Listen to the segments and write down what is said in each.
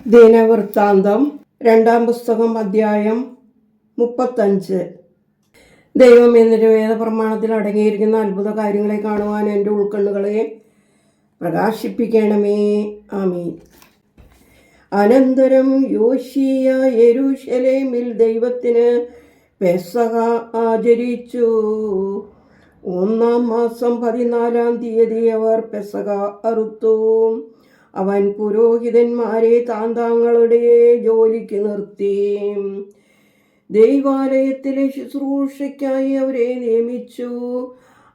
ദിനവൃത്താന്തം 2-ാം പുസ്തകം അധ്യായം 35. ദൈവം എന്നൊരു വേദപ്രമാണത്തിൽ അടങ്ങിയിരിക്കുന്ന അത്ഭുത കാര്യങ്ങളെ കാണുവാൻ എൻ്റെ ഉൾക്കണ്ണുകളെ പ്രകാശിപ്പിക്കണമേ. ആമീൻ. അനന്തരം യോശീയ യെരൂശലേമിൽ ദൈവത്തിന് പെസഹ ആചരിച്ചു. 1-ാം മാസം 14-ാം തീയതി അവർ പെസഹ അറുത്തു. അവൻ പുരോഹിതന്മാരെ താന്താങ്ങളുടെ ജോലിക്ക് നിർത്തി. ദൈവാലയത്തിലെ ശുശ്രൂഷയ്ക്കായി അവരെ നിയമിച്ചു.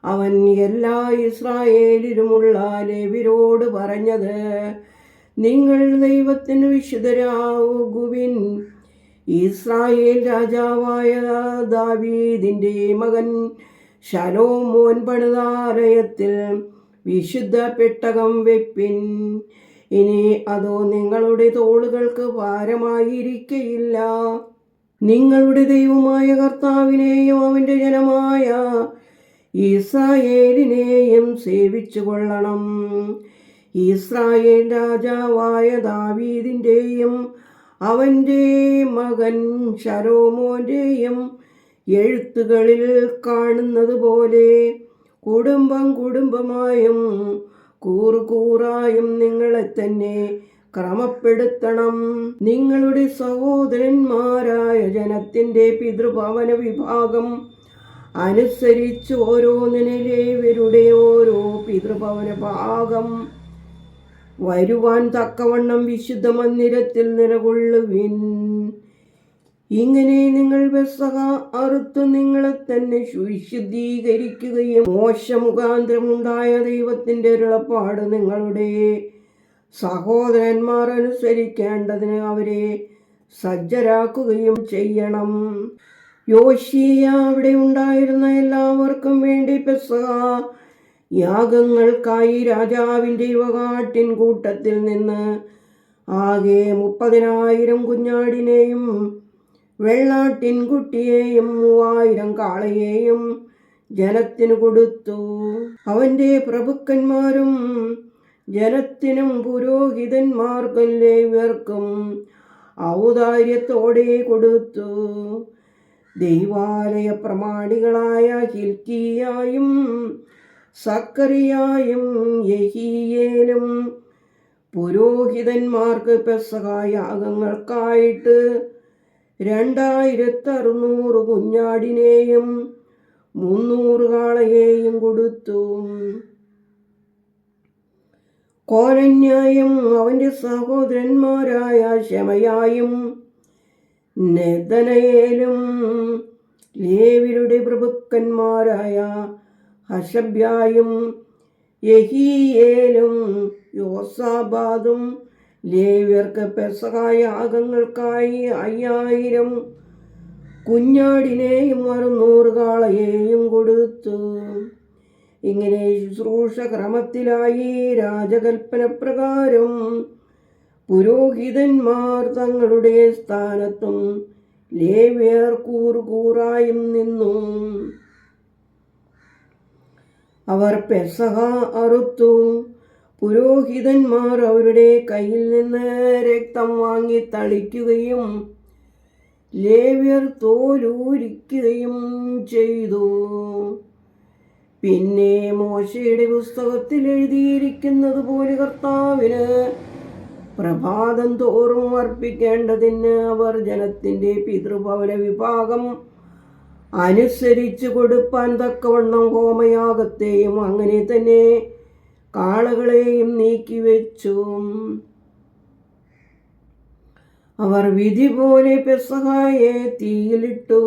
അവൻ എല്ലാ ഇസ്രായേലിലുമുള്ള ലേവ്യരോട് പറഞ്ഞത്, നിങ്ങൾ ദൈവത്തിന് വിശുദ്ധരാകുവിൻ. ഇസ്രായേൽ രാജാവായ ദാവീദിൻ്റെ മകൻ ശലോമോൻ പണിത ആലയത്തിൽ വിശുദ്ധ പെട്ടകം വെപ്പിൻ. ഇനി അതോ നിങ്ങളുടെ തോളുകൾക്ക് ഭാരമായിരിക്കയില്ല. നിങ്ങളുടെ ദൈവമായ കർത്താവിനെയും അവൻ്റെ ജനമായ ഇസ്രായേലിനെയും സേവിച്ചു കൊള്ളണം. ഇസ്രായേൽ രാജാവായ ദാവീദിൻ്റെയും അവൻ്റെ മകൻ ശലോമോൻ്റെയും എഴുത്തുകളിൽ കാണുന്നത് പോലെ കുടുംബം കുടുംബമായും കൂറുകൂറായും നിങ്ങളെ തന്നെ ക്രമപ്പെടുത്തണം. നിങ്ങളുടെ സഹോദരന്മാരായ ജനത്തിൻ്റെ പിതൃഭവന വിഭാഗം അനുസരിച്ച് ഓരോന്നിനെ ലേവ്യരുടെ ഓരോ പിതൃഭവന ഭാഗം വരുവാൻ തക്കവണ്ണം വിശുദ്ധ മന്ദിരത്തിൽ നിലകൊള്ളുവിൻ. ഇങ്ങനെ നിങ്ങൾ പെസഹ അറുത്ത് നിങ്ങളെ തന്നെ വിശുദ്ധീകരിക്കുകയും മോശമുഖാന്തരമുണ്ടായ ദൈവത്തിൻ്റെ അരുളപ്പാട് നിങ്ങളുടെ സഹോദരന്മാർ അനുസരിക്കേണ്ടതിന് അവരെ സജ്ജരാക്കുകയും ചെയ്യണം. യോശീയ അവിടെ ഉണ്ടായിരുന്ന എല്ലാവർക്കും വേണ്ടി പെസഹ യാഗങ്ങൾക്കായി രാജാവിൻ്റെ വകാട്ടിൻ കൂട്ടത്തിൽ നിന്ന് ആകെ 30,000 കുഞ്ഞാടിനെയും വെള്ളാട്ടിൻകുട്ടിയെയും 3000 കാളയെയും ജനത്തിനു കൊടുത്തു. അവൻ്റെ പ്രഭുക്കന്മാരും ജനത്തിനും പുരോഹിതന്മാർക്കും ലേവ്യർക്കും ഔദാര്യത്തോടെ കൊടുത്തു. ദൈവാലയ പ്രമാണികളായ ഹിൽക്കിയായും സക്കറിയായും യെഹീയേലും പുരോഹിതന്മാർക്ക് പെസഹ യാഗങ്ങൾക്കായിട്ട് 2600 കുഞ്ഞാടിനെയും 300 കാളയെയും കൊടുത്തു. കോനന്യായും അവൻ്റെ സഹോദരന്മാരായ ശമയായും നെഥനയേലും ലേവ്യരുടെ പ്രഭുക്കന്മാരായ ഹശബ്യായും യെഹീയേലും യോസാബാദും ലേവ്യർക്ക് പെസഹ യാഗങ്ങൾക്കായി 5000 കുഞ്ഞാടിനെയും 600 കാളയെയും കൊടുത്തു. ഇങ്ങനെ ശുശ്രൂഷ ക്രമത്തിലായി രാജകൽപ്പന പ്രകാരം പുരോഹിതന്മാർ തങ്ങളുടെ സ്ഥാനത്തും ലേവ്യർ കൂറുകൂറായും നിന്നു. അവർ പെസഹ അറുത്തു. പുരോഹിതന്മാർ അവരുടെ കയ്യിൽ നിന്ന് രക്തം വാങ്ങി തളിക്കുകയും ലേവ്യർ തോലൂരിക്കുകയും ചെയ്തു. പിന്നെ മോശയുടെ പുസ്തകത്തിൽ എഴുതിയിരിക്കുന്നത് പോലെ കർത്താവിന് പ്രഭാതം തോറും അർപ്പിക്കേണ്ടതിന് അവർ ജനത്തിൻ്റെ പിതൃഭവന വിഭാഗം അനുസരിച്ച് കൊടുപ്പാൻ തക്കവണ്ണം ഹോമയാഗത്തെയും അങ്ങനെ തന്നെ കാളകളെയും നീക്കിവെച്ചു. അവർ വിധി പോലെ പെസഹയെ തീയിലിട്ടു.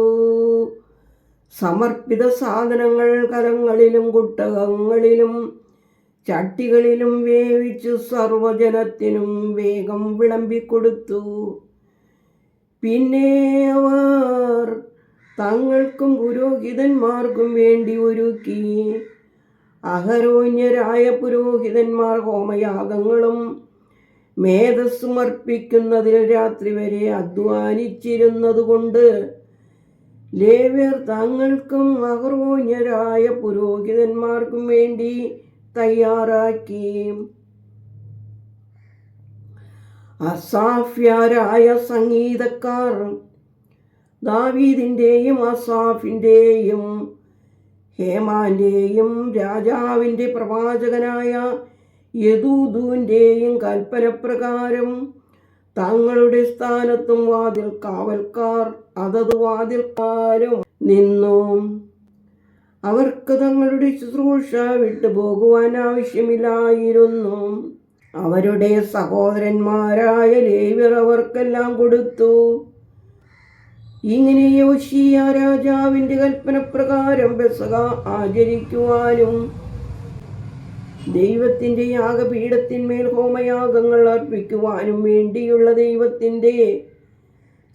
സമർപ്പിത സാധനങ്ങൾ കലങ്ങളിലും കുട്ടകങ്ങളിലും ചട്ടികളിലും വേവിച്ചു സർവജനത്തിനും വേഗം വിളമ്പിക്കൊടുത്തു. പിന്നെ അവർ തങ്ങൾക്കും പുരോഹിതന്മാർക്കും വേണ്ടി ഒരുക്കി. അഹരോന്യരായ പുരോഹിതന്മാർ ഹോമയാഗങ്ങളും മേധസ്സും അർപ്പിക്കുന്നതിൽ രാത്രി വരെ അധ്വാനിച്ചിരുന്നതുകൊണ്ട് ലേവ്യർ തങ്ങൾക്കും അഹരോന്യരായ പുരോഹിതന്മാർക്കും വേണ്ടി തയ്യാറാക്കി. അസാഫ്യരായ സംഗീതക്കാർ ദാവീദിൻ്റെയും അസാഫിൻ്റെയും ഹേമാൻ്റെയും രാജാവിൻ്റെ പ്രവാചകനായ യദൂദൂൻ്റെയും കൽപ്പനപ്രകാരം തങ്ങളുടെ സ്ഥാനത്തും വാതിൽ കാവൽക്കാർ അതത് വാതിൽക്കാരും നിന്നു. അവർക്ക് തങ്ങളുടെ ശുശ്രൂഷ വിട്ടുപോകുവാൻ ആവശ്യമില്ലായിരുന്നു. അവരുടെ സഹോദരന്മാരായ ലേവ്യർ അവർക്കെല്ലാം കൊടുത്തു. ഇങ്ങനെ യോശീയ രാജാവിൻ്റെ കൽപ്പനപ്രകാരം പെസഹ ആചരിക്കുവാനും ദൈവത്തിൻ്റെ യാഗപീഠത്തിന്മേൽ ഹോമയാഗങ്ങൾ അർപ്പിക്കുവാനും വേണ്ടിയുള്ള ദൈവത്തിൻ്റെ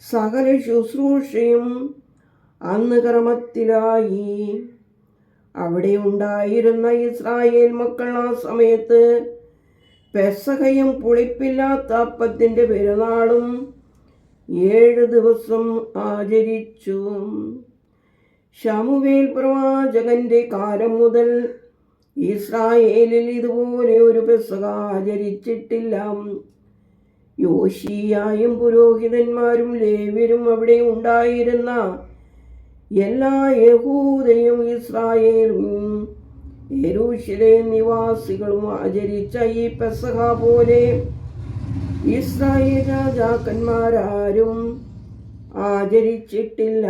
സകല ശുശ്രൂഷയും അന്ന് ക്രമത്തിലായി. അവിടെ ഉണ്ടായിരുന്ന ഇസ്രായേൽ മക്കൾ ആ സമയത്ത് പെസഹയും പുളിപ്പില്ലാത്ത അപ്പത്തിൻ്റെ പെരുന്നാളും 7 ദിവസം ആചരിച്ചു. ശമൂവേൽ പ്രവാചകന്റെ കാലം മുതൽ ഇസ്രായേലിൽ ഇതുപോലെ ഒരു പെസഹ ആചരിച്ചിട്ടില്ല. യോശീയായും പുരോഹിതന്മാരും ലേവ്യരും അവിടെ ഉണ്ടായിരുന്ന എല്ലാ യഹൂദയും ഇസ്രായേലും യെരൂശലേം നിവാസികളും ആചരിച്ച ഈ പെസഹ പോലെ ഇസ്രായേൽ രാജാക്കന്മാരാരും ആചരിച്ചിട്ടില്ല.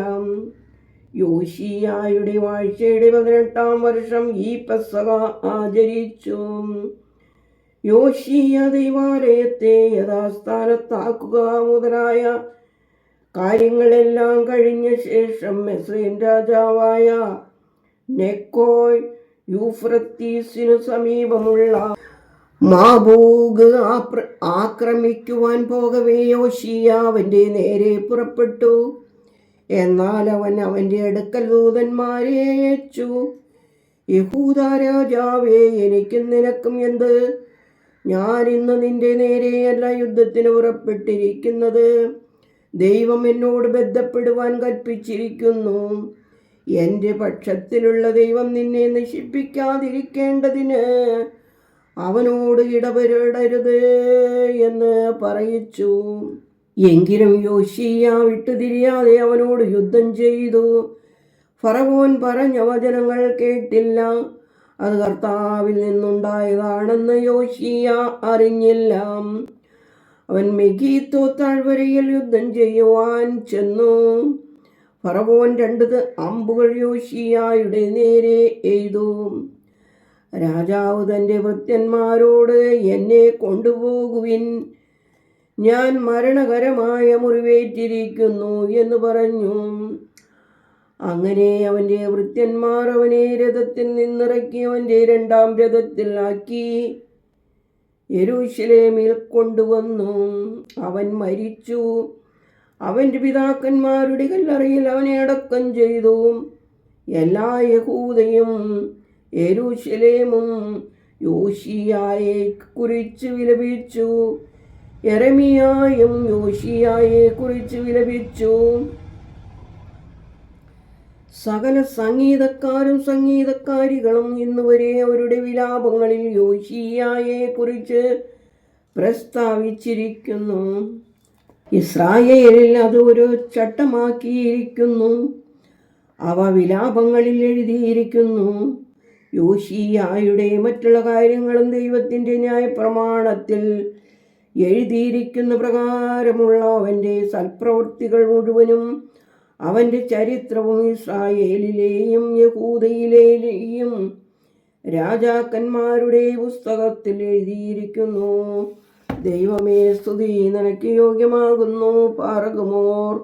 യോശീയായുടെ വാഴ്ചയുടെ 18-ാം വർഷം ഈ പെസഹ ആചരിച്ചു. യോശീയ ദൈവാലയത്തെ യഥാസ്ഥാനത്താക്കുക മുതലായ കാര്യങ്ങളെല്ലാം കഴിഞ്ഞ ശേഷം മെസ്രയീം രാജാവായ നെക്കോയ് യൂഫ്രട്ടീസിനു സമീപമുള്ള മാബൂഗ് ആക്രമിക്കുവാൻ പോകവേ യോശീയ അവൻ്റെ നേരെ പുറപ്പെട്ടു. എന്നാൽ അവൻ അവൻ്റെ അടുക്കൽ ദൂതന്മാരെ അയച്ചു. യഹൂദ രാജാവേ, എനിക്കും നിനക്കും എന്ത്? ഞാൻ ഇന്ന് നിന്റെ നേരെയല്ല യുദ്ധത്തിന് പുറപ്പെട്ടിരിക്കുന്നത്. ദൈവം എന്നോട് ബന്ധപ്പെടുവാൻ കൽപ്പിച്ചിരിക്കുന്നു. എൻ്റെ പക്ഷത്തിലുള്ള ദൈവം നിന്നെ നശിപ്പിക്കാതിരിക്കേണ്ടതിന് അവനോട് ഇടപെടരുത് എന്ന് പറയിച്ചു. എങ്കിലും യോശീയ വിട്ടുതിരിയാതെ അവനോട് യുദ്ധം ചെയ്തു. ഫറവോൻ പറഞ്ഞ വചനങ്ങൾ കേട്ടില്ല. അത് കർത്താവിൽ നിന്നുണ്ടായതാണെന്ന് യോശീയ അറിഞ്ഞില്ല. അവൻ മെഗീത്തോ താഴ്വരയിൽ യുദ്ധം ചെയ്യുവാൻ ചെന്നു. ഫറവോൻ 2 അമ്പുകൾ യോശീയായുടെ നേരെ എയ്തു. രാജാവ് തൻ്റെ ഭൃത്യന്മാരോട്, എന്നെ കൊണ്ടുപോകുവിൻ, ഞാൻ മരണകരമായ മുറിവേറ്റിരിക്കുന്നു എന്ന് പറഞ്ഞു. അങ്ങനെ അവൻ്റെ ഭൃത്യന്മാർ അവനെ രഥത്തിൽ നിന്നിറക്കി അവൻ്റെ 2-ാം രഥത്തിൽ ആക്കി യെരൂശലേമിൽ കൊണ്ടുവന്നു. അവൻ മരിച്ചു. അവൻ്റെ പിതാക്കന്മാരുടെ കല്ലറയിൽ അവനെ അടക്കം ചെയ്തു. എല്ലാ യഹൂദയും യെരൂശലേമും യോശീയായെ കുറിച്ച് വിലപിച്ചു. യെരമിയായും യോശീയായെ കുറിച്ച് വിലപിച്ചു. സകല സംഗീതക്കാരും സംഗീതക്കാരികളും ഇന്നുവരെ അവരുടെ വിലാപങ്ങളിൽ യോശീയായെ കുറിച്ച് പ്രസ്താവിച്ചിരിക്കുന്നു. ഇസ്രായേലിൽ അത് ഒരു ചട്ടമാക്കിയിരിക്കുന്നു. അവ വിലാപങ്ങളിൽ എഴുതിയിരിക്കുന്നു. യോശീയായുടെ മറ്റുള്ള കാര്യങ്ങളും ദൈവത്തിൻ്റെ ന്യായപ്രമാണത്തിൽ എഴുതിയിരിക്കുന്ന പ്രകാരമുള്ള അവൻ്റെ സൽപ്രവൃത്തികൾ മുഴുവനും അവൻ്റെ ചരിത്രവും ഇസ്രായേലിലെയും യഹൂദയിലെയും രാജാക്കന്മാരുടെ പുസ്തകത്തിൽ എഴുതിയിരിക്കുന്നു. ദൈവമേ, സ്തുതി നിനക്ക് യോഗ്യമാകുന്നു. പാർക്കുമോർ.